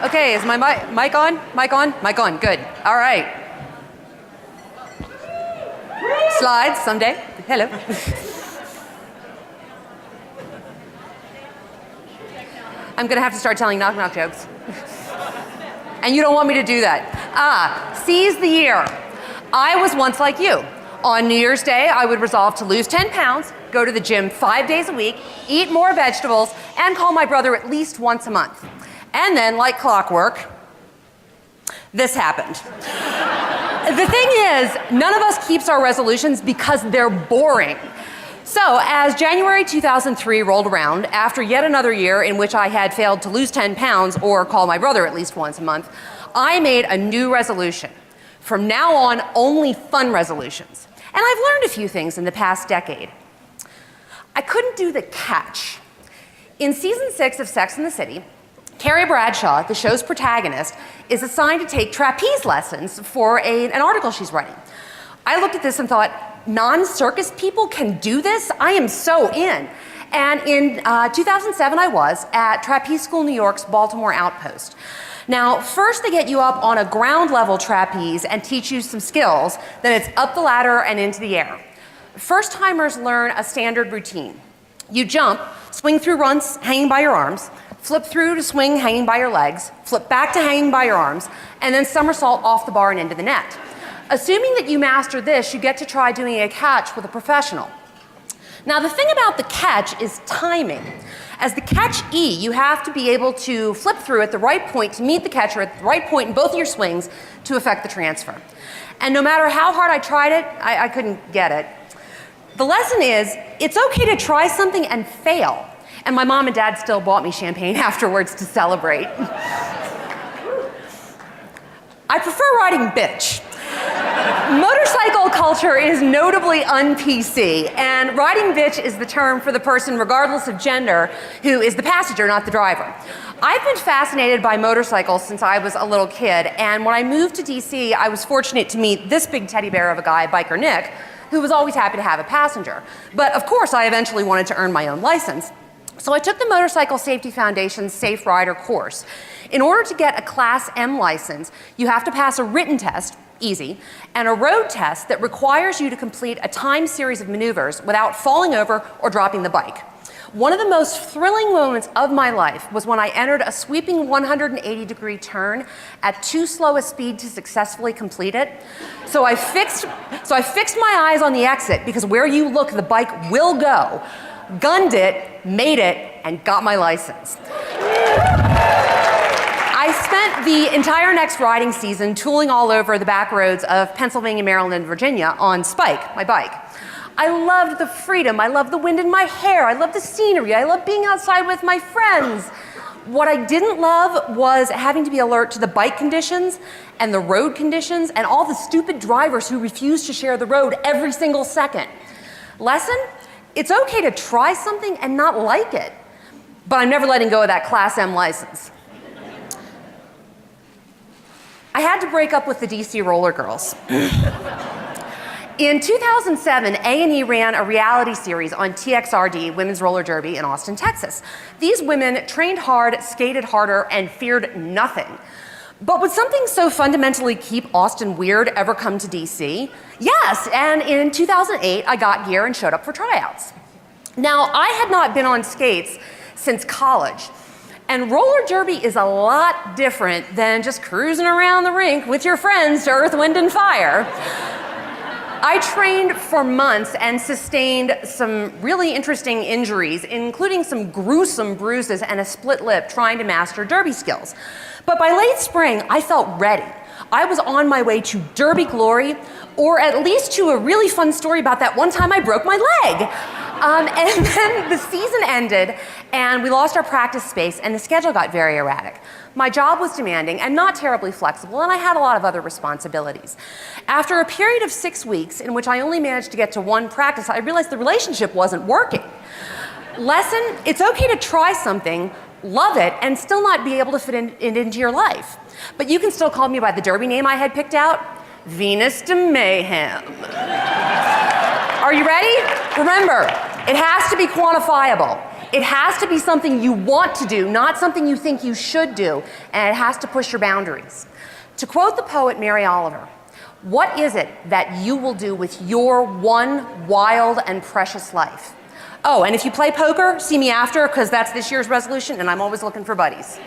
Okay, is my mic on? Mic on? Mic on, good. All right. Slides someday. Hello. I'm gonna have to start telling knock-knock jokes. And you don't want me to do that. Seize the year. I was once like you. On New Year's Day, I would resolve to lose 10 pounds, go to the gym 5 days a week, eat more vegetables, and call my brother at least once a month. And then, like clockwork, this happened. The thing is, none of us keeps our resolutions because they're boring. So, as January 2003 rolled around, after yet another year in which I had failed to lose 10 pounds or call my brother at least once a month, I made a new resolution. From now on, only fun resolutions. And I've learned a few things in the past decade. I couldn't do the catch. In season 6 of Sex and the City, Carrie Bradshaw, the show's protagonist, is assigned to take trapeze lessons for an article she's writing. I looked at this and thought, non-circus people can do this? I am so in. And in 2007, I was at Trapeze School New York's Baltimore Outpost. Now, first they get you up on a ground level trapeze and teach you some skills, then it's up the ladder and into the air. First timers learn a standard routine. You jump, swing through runts hanging by your arms, flip through to swing hanging by your legs, flip back to hanging by your arms, and then somersault off the bar and into the net. Assuming that you master this, you get to try doing a catch with a professional. Now, the thing about the catch is timing. As the catch E, you have to be able to flip through at the right point to meet the catcher at the right point in both of your swings to effect the transfer. And no matter how hard I tried it, I couldn't get it. The lesson is, it's okay to try something and fail. And my mom and dad still bought me champagne afterwards to celebrate. I prefer riding bitch. Motorcycle culture is notably un-PC, and riding bitch is the term for the person, regardless of gender, who is the passenger, not the driver. I've been fascinated by motorcycles since I was a little kid, and when I moved to DC, I was fortunate to meet this big teddy bear of a guy, Biker Nick, who was always happy to have a passenger. But of course, I eventually wanted to earn my own license. So I took the Motorcycle Safety Foundation's Safe Rider course. In order to get a Class M license, you have to pass a written test, easy, and a road test that requires you to complete a timed series of maneuvers without falling over or dropping the bike. One of the most thrilling moments of my life was when I entered a sweeping 180-degree turn at too slow a speed to successfully complete it. So I fixed my eyes on the exit, because where you look, the bike will go. Gunned it, made it, and got my license. I spent the entire next riding season tooling all over the back roads of Pennsylvania, Maryland, and Virginia on Spike, my bike. I loved the freedom, I loved the wind in my hair, I loved the scenery, I loved being outside with my friends. What I didn't love was having to be alert to the bike conditions and the road conditions and all the stupid drivers who refuse to share the road every single second. Lesson? It's okay to try something and not like it, but I'm never letting go of that Class M license. I had to break up with the DC Rollergirls. In 2007, A&E ran a reality series on TXRD, Women's Roller Derby in Austin, Texas. These women trained hard, skated harder, and feared nothing. But would something so fundamentally keep Austin weird ever come to DC? Yes, and in 2008, I got gear and showed up for tryouts. Now, I had not been on skates since college. And roller derby is a lot different than just cruising around the rink with your friends to Earth, Wind, and Fire. I trained for months and sustained some really interesting injuries, including some gruesome bruises and a split lip trying to master derby skills. But by late spring, I felt ready. I was on my way to derby glory, or at least to a really fun story about that one time I broke my leg. And then the season ended, and we lost our practice space, and the schedule got very erratic. My job was demanding and not terribly flexible, and I had a lot of other responsibilities. After a period of 6 weeks, in which I only managed to get to one practice, I realized the relationship wasn't working. Lesson: it's okay to try something, love it, and still not be able to fit it into your life. But you can still call me by the derby name I had picked out, Venus de Mayhem. Are you ready? Remember, it has to be quantifiable. It has to be something you want to do, not something you think you should do, and it has to push your boundaries. To quote the poet Mary Oliver, what is it that you will do with your one wild and precious life? Oh, and if you play poker, see me after, because that's this year's resolution, and I'm always looking for buddies.